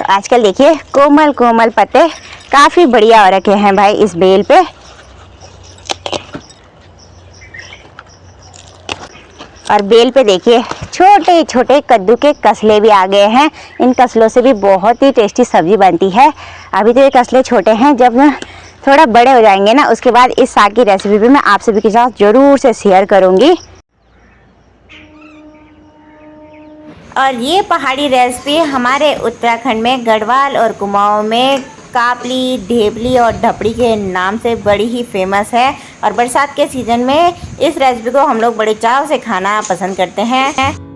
तो आजकल देखिए कोमल कोमल पत्ते काफ़ी बढ़िया हो रखे हैं भाई इस बेल पे। और बेल पे देखिए छोटे छोटे कद्दू के कसले भी आ गए हैं। इन कसलों से भी बहुत ही टेस्टी सब्जी बनती है। अभी तो ये कसले छोटे हैं, जब थोड़ा बड़े हो जाएंगे ना उसके बाद इस साग की रेसिपी भी मैं आप सभी के साथ ज़रूर से शेयर करूँगी। और ये पहाड़ी रेसिपी हमारे उत्तराखंड में गढ़वाल और कुमाऊं में कापली, ढेबली और ढपड़ी के नाम से बड़ी ही फेमस है। और बरसात के सीज़न में इस रेसिपी को हम लोग बड़े चाव से खाना पसंद करते हैं।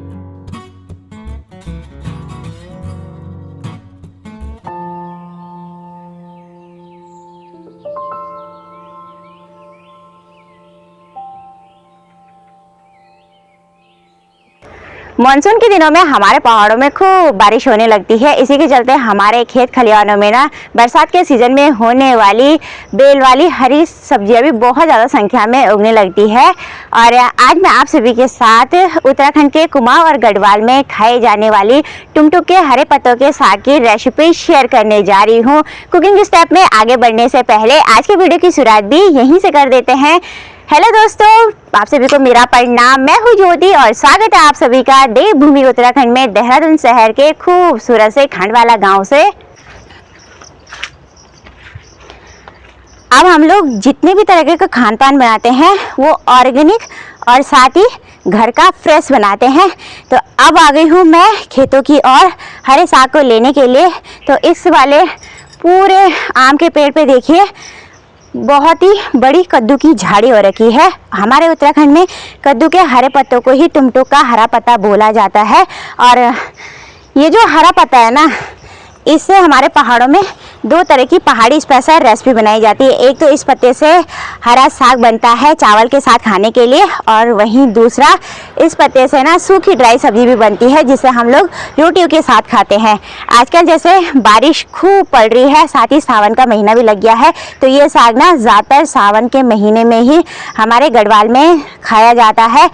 मानसून के दिनों में हमारे पहाड़ों में खूब बारिश होने लगती है। इसी के चलते हमारे खेत खलिहानों में ना बरसात के सीज़न में होने वाली बेल वाली हरी सब्जियां भी बहुत ज़्यादा संख्या में उगने लगती है। और आज मैं आप सभी के साथ उत्तराखंड के कुमाऊं और गढ़वाल में खाए जाने वाली टुमटुक के हरे पत्तों के साग की रेसिपी शेयर करने जा रही हूँ। कुकिंग स्टेप में आगे बढ़ने से पहले आज के वीडियो की शुरुआत भी यहीं से कर देते हैं। हेलो दोस्तों, आप सभी को मेरा प्रणाम। मैं हूँ ज्योति और स्वागत है आप सभी का देवभूमि उत्तराखंड में देहरादून शहर के खूबसूरत से खंडवाला गांव से। अब हम लोग जितने भी तरह का खान पान बनाते हैं वो ऑर्गेनिक और साथ ही घर का फ्रेश बनाते हैं। तो अब आ गई हूँ मैं खेतों की और हरे साग को लेने के लिए। तो इस वाले पूरे आम के पेड़ पे देखिए बहुत ही बड़ी कद्दू की झाड़ी हो रखी है। हमारे उत्तराखंड में कद्दू के हरे पत्तों को ही टुमटुक का हरा पत्ता बोला जाता है। और ये जो हरा पत्ता है ना, इससे हमारे पहाड़ों में दो तरह की पहाड़ी स्पेशल रेसिपी बनाई जाती है। एक तो इस पत्ते से हरा साग बनता है चावल के साथ खाने के लिए, और वहीं दूसरा इस पत्ते से ना सूखी ड्राई सब्जी भी बनती है जिसे हम लोग रोटियों के साथ खाते हैं। आजकल जैसे बारिश खूब पड़ रही है, साथ ही सावन का महीना भी लग गया है, तो ये साग ना ज़्यादातर सावन के महीने में ही हमारे गढ़वाल में खाया जाता है।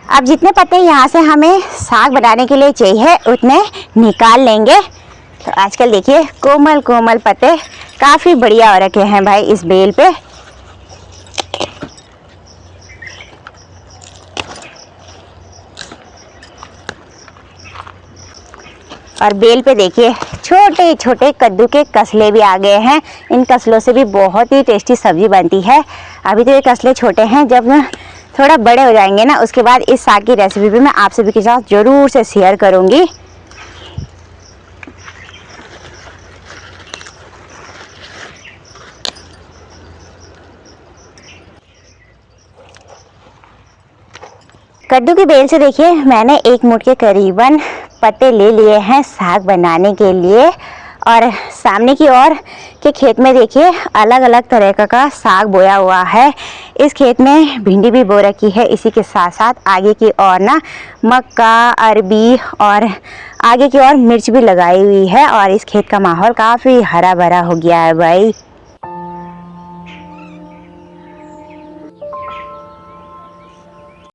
अब जितने पत्ते यहाँ से हमें साग बनाने के लिए चाहिए उतने निकाल लेंगे। तो आजकल देखिए कोमल कोमल पत्ते काफ़ी बढ़िया हो रखे हैं भाई इस बेल पे। और बेल पे देखिए छोटे छोटे कद्दू के कसले भी आ गए हैं। इन कसलों से भी बहुत ही टेस्टी सब्जी बनती है। अभी तो ये कसले छोटे हैं, जब थोड़ा बड़े हो जाएंगे ना उसके बाद इस साग की रेसिपी भी मैं आप सभी के साथ ज़रूर से शेयर करूँगी। कद्दू की बेल से देखिए मैंने एक मुट्ठी के करीबन पत्ते ले लिए हैं साग बनाने के लिए। और सामने की ओर के खेत में देखिए अलग अलग तरह का साग बोया हुआ है। इस खेत में भिंडी भी बो रखी है। इसी के साथ साथ आगे की ओर ना मक्का, अरबी और आगे की ओर मिर्च भी लगाई हुई है। और इस खेत का माहौल काफ़ी हरा भरा हो गया है भाई।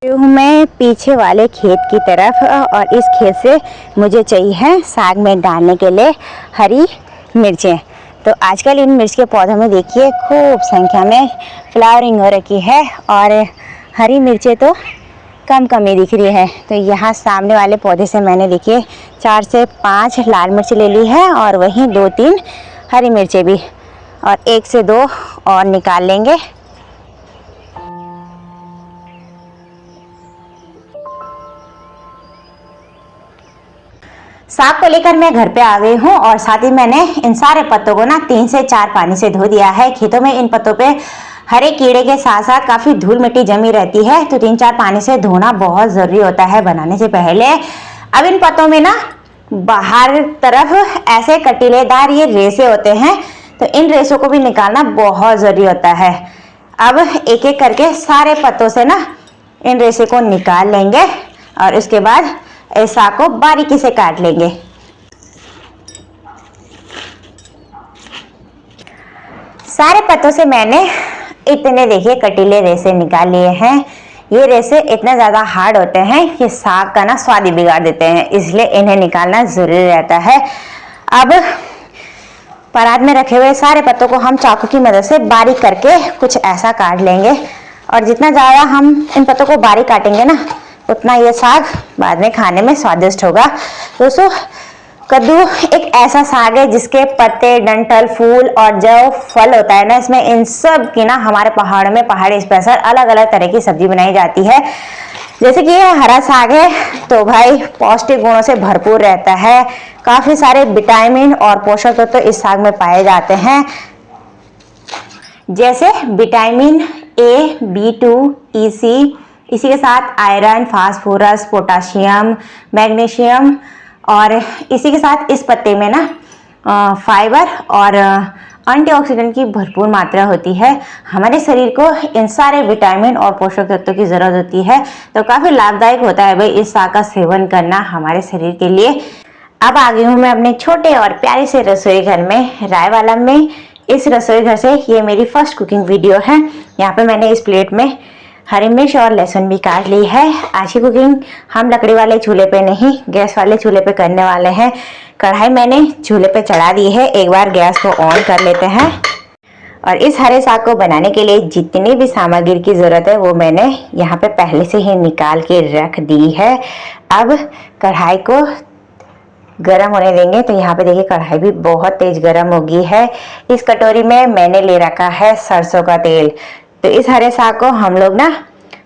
मैं पीछे वाले खेत की तरफ, और इस खेत से मुझे चाहिए साग में डालने के लिए हरी मिर्चें। तो आजकल इन मिर्च के पौधों में देखिए खूब संख्या में फ्लावरिंग हो रखी है और हरी मिर्चें तो कम कम ही दिख रही है। तो यहाँ सामने वाले पौधे से मैंने देखिए 4 से 5 लाल मिर्च ले ली है और वहीं 2-3 हरी मिर्चें भी, और 1 से 2 और निकाल लेंगे। साग को लेकर मैं घर पे आ गई हूँ और साथ ही मैंने इन सारे पत्तों को ना 3 से 4 पानी से धो दिया है। खेतों में इन पत्तों पे हरे कीड़े के साथ साथ काफ़ी धूल मिट्टी जमी रहती है, तो 3-4 पानी से धोना बहुत ज़रूरी होता है बनाने से पहले। अब इन पत्तों में ना बाहर तरफ ऐसे कटीलेदार ये रेशे होते हैं, तो इन रेशों को भी निकालना बहुत ज़रूरी होता है। अब एक एक करके सारे पत्तों से ना इन रेशे को निकाल लेंगे और उसके बाद इस साग को बारीकी से काट लेंगे। सारे पत्तों से मैंने इतने देखिए कटीले रेशे निकाल लिए हैं। ये रेशे इतने ज़्यादा हार्ड होते हैं कि साग का ना स्वाद ही बिगाड़ देते हैं, इसलिए इन्हें निकालना ज़रूरी रहता है। अब परात में रखे हुए सारे पत्तों को हम चाकू की मदद से बारीक करके कुछ ऐसा काट लेंगे। और जितना ज़्यादा हम इन पत्तों को बारीक काटेंगे ना, उतना ये साग बाद में खाने में स्वादिष्ट होगा। दोस्तों, कद्दू एक ऐसा साग है जिसके पत्ते, डंठल, फूल और जो फल होता है ना, इसमें इन सब की ना हमारे पहाड़ में पहाड़ी स्पेशल अलग अलग तरह की सब्जी बनाई जाती है। जैसे कि ये हरा साग है तो भाई पौष्टिक गुणों से भरपूर रहता है। काफी सारे विटामिन और पोषक तत्व तो इस साग में पाए जाते हैं, जैसे विटामिन ए, B2, EC, इसी के साथ आयरन, फास्फोरस, पोटाशियम, मैग्नीशियम और इसी के साथ इस पत्ते में ना फाइबर और एंटीऑक्सीडेंट की भरपूर मात्रा होती है। हमारे शरीर को इन सारे विटामिन और पोषक तत्वों की जरूरत होती है, तो काफी लाभदायक होता है भाई इस साग का सेवन करना हमारे शरीर के लिए। अब आ गई हूँ मैं अपने छोटे और प्यारे से रसोई घर में, रायवाला में। इस रसोई घर से ये मेरी फर्स्ट कुकिंग वीडियो है। यहाँ पे मैंने इस प्लेट में हरी मिर्च और लहसुन भी काट ली है। आज की कुकिंग हम लकड़ी वाले चूल्हे पे नहीं, गैस वाले चूल्हे पे करने वाले हैं। कढ़ाई मैंने चूल्हे पे चढ़ा दी है, एक बार गैस को ऑन कर लेते हैं। और इस हरे साग को बनाने के लिए जितनी भी सामग्री की ज़रूरत है वो मैंने यहाँ पे पहले से ही निकाल के रख दी है। अब कढ़ाई को गरम होने देंगे। तो यहाँ पे देखिए कढ़ाई भी बहुत तेज गरम हो गई है। इस कटोरी में मैंने ले रखा है सरसों का तेल। तो इस हरे साग को हम लोग ना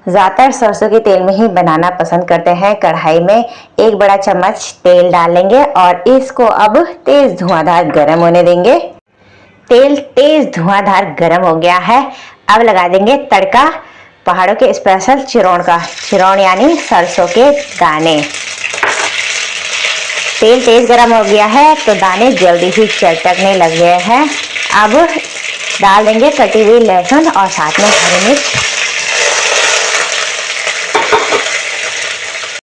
ज़्यादातर सरसों के तेल में ही बनाना पसंद करते हैं। कढ़ाई में 1 बड़ा चम्मच तेल डालेंगे और इसको अब तेज धुआंधार गरम होने देंगे। तेल तेज धुआंधार गरम हो गया है। अब लगा देंगे तड़का पहाड़ों के स्पेशल चिरौन का। चिरौन यानी सरसों के दाने। तेल तेज गरम हो गया है तो दाने जल्दी ही चटकने लग गए हैं। अब डाल देंगे कटी हुई लहसुन और साथ में हरी मिर्च।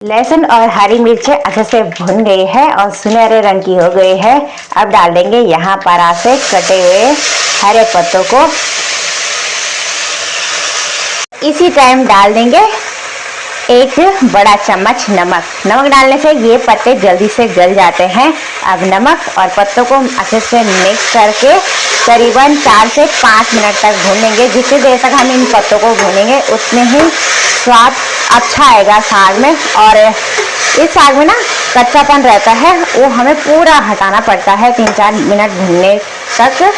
लहसुन और हरी मिर्चें अच्छे से भुन गई है और सुनहरे रंग की हो गई है। अब डाल देंगे यहाँ पर से कटे हुए हरे पत्तों को। इसी टाइम डाल देंगे 1 बड़ा चम्मच नमक। नमक डालने से ये पत्ते जल्दी से गल जाते हैं। अब नमक और पत्तों को अच्छे से मिक्स करके करीबन 4 से 5 मिनट तक भूनेंगे। जितनी देर तक हम इन पत्तों को भूनेंगे उतने ही स्वाद अच्छा आएगा साग में। और इस साग में ना कच्चापन रहता है, वो हमें पूरा हटाना पड़ता है 3-4 मिनट भूनने तक।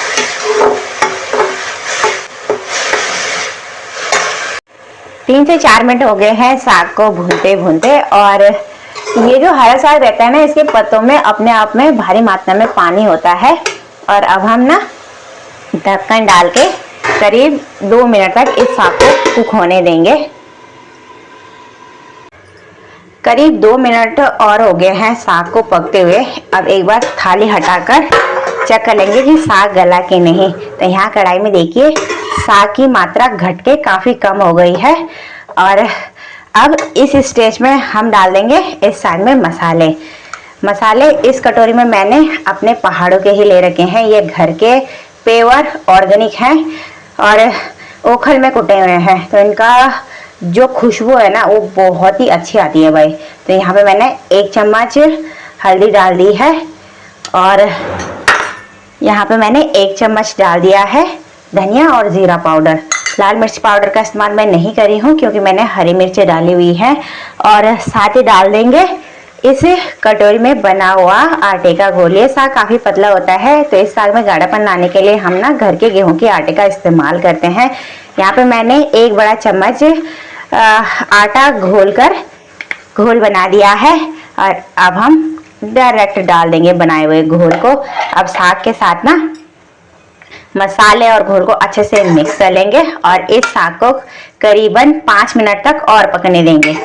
3 से 4 मिनट हो गए हैं साग को भूनते भूनते। और ये जो हरा साग रहता है ना, इसके पत्तों में अपने आप में भारी मात्रा में पानी होता है। और अब हम ना ढक्कन डाल के करीब 2 मिनट तक इस साग को कुक होने देंगे। करीब 2 मिनट और हो गए हैं साग को पकते हुए। अब एक बार थाली हटाकर चेक कर लेंगे कि साग गला कि नहीं। तो यहाँ कढ़ाई में देखिए साग की मात्रा घट के काफ़ी कम हो गई है। और अब इस स्टेज में हम डाल देंगे इस साग में मसाले। इस कटोरी में मैंने अपने पहाड़ों के ही ले रखे हैं। ये घर के पेवर ऑर्गेनिक हैं और ओखल में कुटे हुए हैं। तो इनका जो खुशबू है ना वो बहुत ही अच्छी आती है भाई। तो यहाँ पे मैंने 1 चम्मच हल्दी डाल दी है और यहाँ पे मैंने 1 चम्मच डाल दिया है धनिया और जीरा पाउडर। लाल मिर्च पाउडर का इस्तेमाल मैं नहीं करी हूँ क्योंकि मैंने हरी मिर्चें डाली हुई हैं। और साथ ही डाल देंगे इस कटोरी में बना हुआ आटे का घोल। ये साग काफ़ी पतला होता है तो इस साग में गाढ़ापन लाने के लिए हम ना घर के गेहूं के आटे का इस्तेमाल करते हैं। यहाँ पे मैंने 1 बड़ा चम्मच आटा घोल बना दिया है। और अब हम डायरेक्ट डाल देंगे बनाए हुए घोल को। अब साग के साथ ना मसाले और घोल को अच्छे से मिक्स कर लेंगे और इस साग को करीबन 5 मिनट तक और पकने देंगे।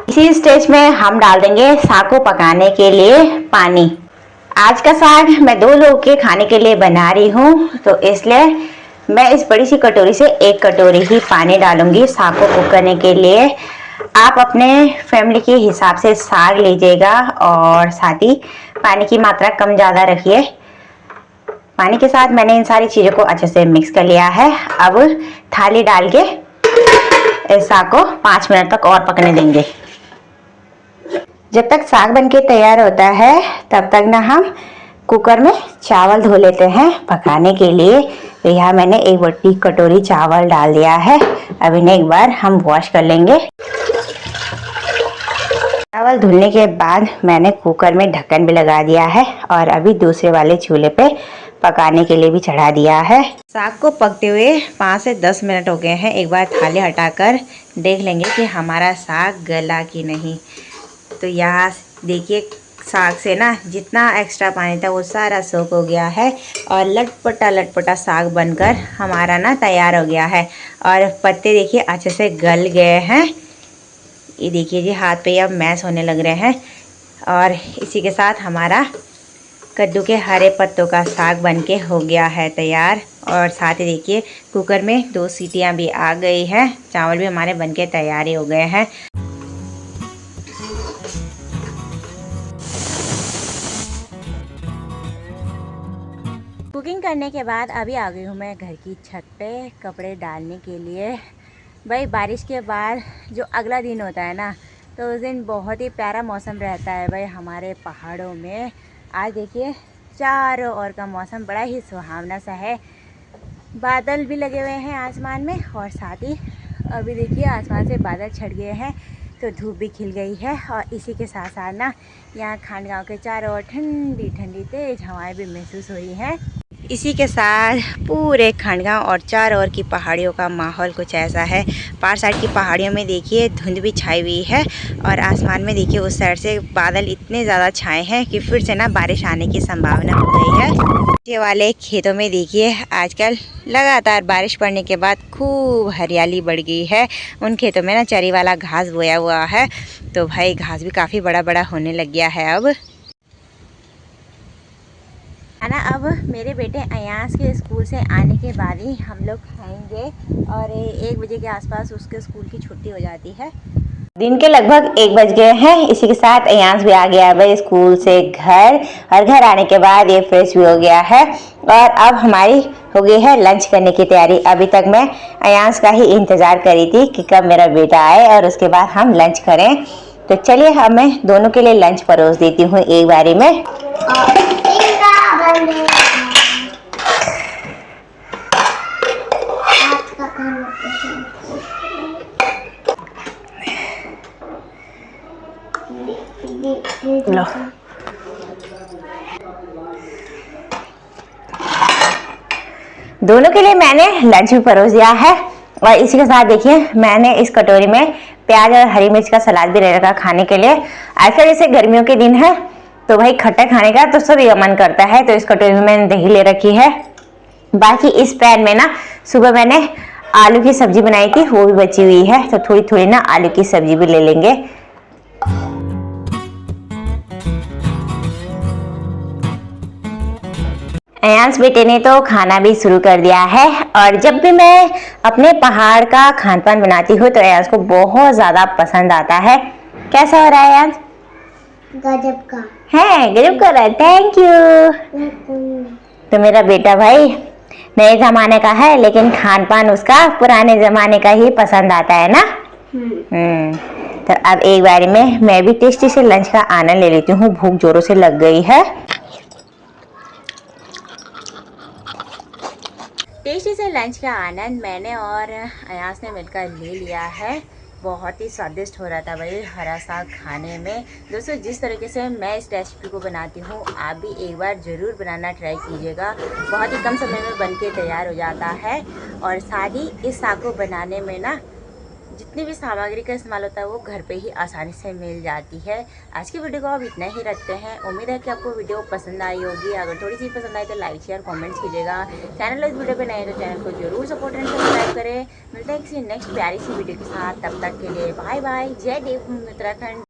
इसी स्टेज में हम डाल देंगे साग को पकाने के लिए पानी। आज का साग मैं 2 लोगों के खाने के लिए बना रही हूँ तो इसलिए मैं इस बड़ी सी कटोरी से 1 कटोरी ही पानी डालूंगी साग को कुक करने के लिए। आप अपने फैमिली के हिसाब से साग लीजिएगा और साथ ही पानी की मात्रा कम ज़्यादा रखिए। पानी के साथ मैंने इन सारी चीज़ों को अच्छे से मिक्स कर लिया है। अब थाली डाल के इस साग को 5 मिनट तक और पकने देंगे। जब तक साग बनके तैयार होता है तब तक ना हम कुकर में चावल धो लेते हैं पकाने के लिए। तो यहाँ मैंने एक बड़ी कटोरी चावल डाल दिया है। अब इन्हें एक बार हम वॉश कर लेंगे। चावल धुलने के बाद मैंने कुकर में ढक्कन भी लगा दिया है और अभी दूसरे वाले चूल्हे पे पकाने के लिए भी चढ़ा दिया है। साग को पकते हुए 5 से 10 मिनट हो गए हैं। एक बार थाली हटाकर देख लेंगे कि हमारा साग गला कि नहीं। तो यहाँ देखिए साग से ना जितना एक्स्ट्रा पानी था वो सारा सोख हो गया है और लटपटा साग बनकर हमारा ना तैयार हो गया है। और पत्ते देखिए अच्छे से गल गए हैं। ये देखिए जी हाथ पे अब मैश होने लग रहे हैं। और इसी के साथ हमारा कद्दू के हरे पत्तों का साग बनके हो गया है तैयार। और साथ ही देखिए कुकर में 2 सीटियां भी आ गई हैं। चावल भी हमारे बनके तैयार ही हो गए हैं। कुकिंग करने के बाद अभी आ गई हूँ मैं घर की छत पे कपड़े डालने के लिए। भाई बारिश के बाद जो अगला दिन होता है ना तो उस दिन बहुत ही प्यारा मौसम रहता है भाई हमारे पहाड़ों में। आज देखिए चारों ओर का मौसम बड़ा ही सुहावना सा है। बादल भी लगे हुए हैं आसमान में और साथ ही अभी देखिए आसमान से बादल छट गए हैं तो धूप भी खिल गई है। और इसी के साथ साथ ना यहाँ खानगांव के चारों ओर ठंडी ठंडी तेज हवाएं भी महसूस हुई हैं। इसी के साथ पूरे खानगांव और चारों ओर की पहाड़ियों का माहौल कुछ ऐसा है। पार साइड की पहाड़ियों में देखिए धुंध भी छाई हुई है और आसमान में देखिए उस साइड से बादल इतने ज़्यादा छाए हैं कि फिर से ना बारिश आने की संभावना हो गई है। ये वाले खेतों में देखिए आजकल लगातार बारिश पड़ने के बाद खूब हरियाली बढ़ गई है। उन खेतों में ना चरी वाला घास बोया हुआ है तो भाई घास भी काफ़ी बड़ा बड़ा होने लग गया है। अब खाना अब मेरे बेटे अयांश के स्कूल से आने के बाद ही हम लोग खाएंगे और 1 बजे के आसपास उसके स्कूल की छुट्टी हो जाती है। दिन के लगभग 1 बज गए हैं। इसी के साथ अयांश भी आ गया है स्कूल से घर और घर आने के बाद ये फ्रेश भी हो गया है और अब हमारी हो गई है लंच करने की तैयारी। अभी तक मैं अयांश का ही इंतज़ार करी थी कि कब मेरा बेटा आए और उसके बाद हम लंच करें। तो चलिए अब मैं दोनों के लिए लंच परोस देती हूँ एक बारी में। लो दोनों के लिए मैंने लंच भी परोस दिया है और इसी के साथ देखिए मैंने इस कटोरी में प्याज और हरी मिर्च का सलाद भी ले रखा खाने के लिए। ऐसा जैसे गर्मियों के दिन है तो भाई खट्टा खाने का तो सभी का मन करता है। तो इस कटोरी में मैंने दही ले रखी है। बाकी इस पैन में ना सुबह मैंने आलू की सब्जी बनाई थी वो भी बची हुई है तो थोड़ी थोड़ी ना आलू की सब्जी भी ले लेंगे। अयांश बेटे ने तो खाना भी शुरू कर दिया है और जब भी मैं अपने पहाड़ का खान पान बनाती हूँ तो अयांश को बहुत ज़्यादा पसंद आता है। कैसा हो रहा है अयांश? गजब का है, गजब कर रहा है। Thank you. तो मेरा बेटा भाई नए ज़माने का है लेकिन खान पान उसका पुराने ज़माने का ही पसंद आता है ना। तो अब एक बारी में मैं भी टेस्टी से लंच का आनंद ले लेती हूँ। भूख जोरों से लग गई है। टेस्टी से लंच का आनंद मैंने और अयांश ने मिलकर ले लिया है। बहुत ही स्वादिष्ट हो रहा था भाई हरा साग खाने में। दोस्तों जिस तरीके से मैं इस रेसिपी को बनाती हूँ आप भी एक बार ज़रूर बनाना ट्राई कीजिएगा। बहुत ही कम समय में बनके तैयार हो जाता है और साथ ही इस साग को बनाने में ना जितनी भी सामग्री का इस्तेमाल होता है वो घर पे ही आसानी से मिल जाती है। आज की वीडियो को अब इतना ही रखते हैं। उम्मीद है कि आपको वीडियो पसंद आई होगी। अगर थोड़ी सी पसंद आई तो लाइक शेयर कमेंट्स कीजिएगा। चैनल इस वीडियो पे नए तो चैनल को जरूर सपोर्ट एंड सब्सक्राइब करें। मिलते हैं किसी नेक्स्ट प्यारी सी वीडियो के साथ। तब तक के लिए बाय बाय। जय देवभूमि उत्तराखंड।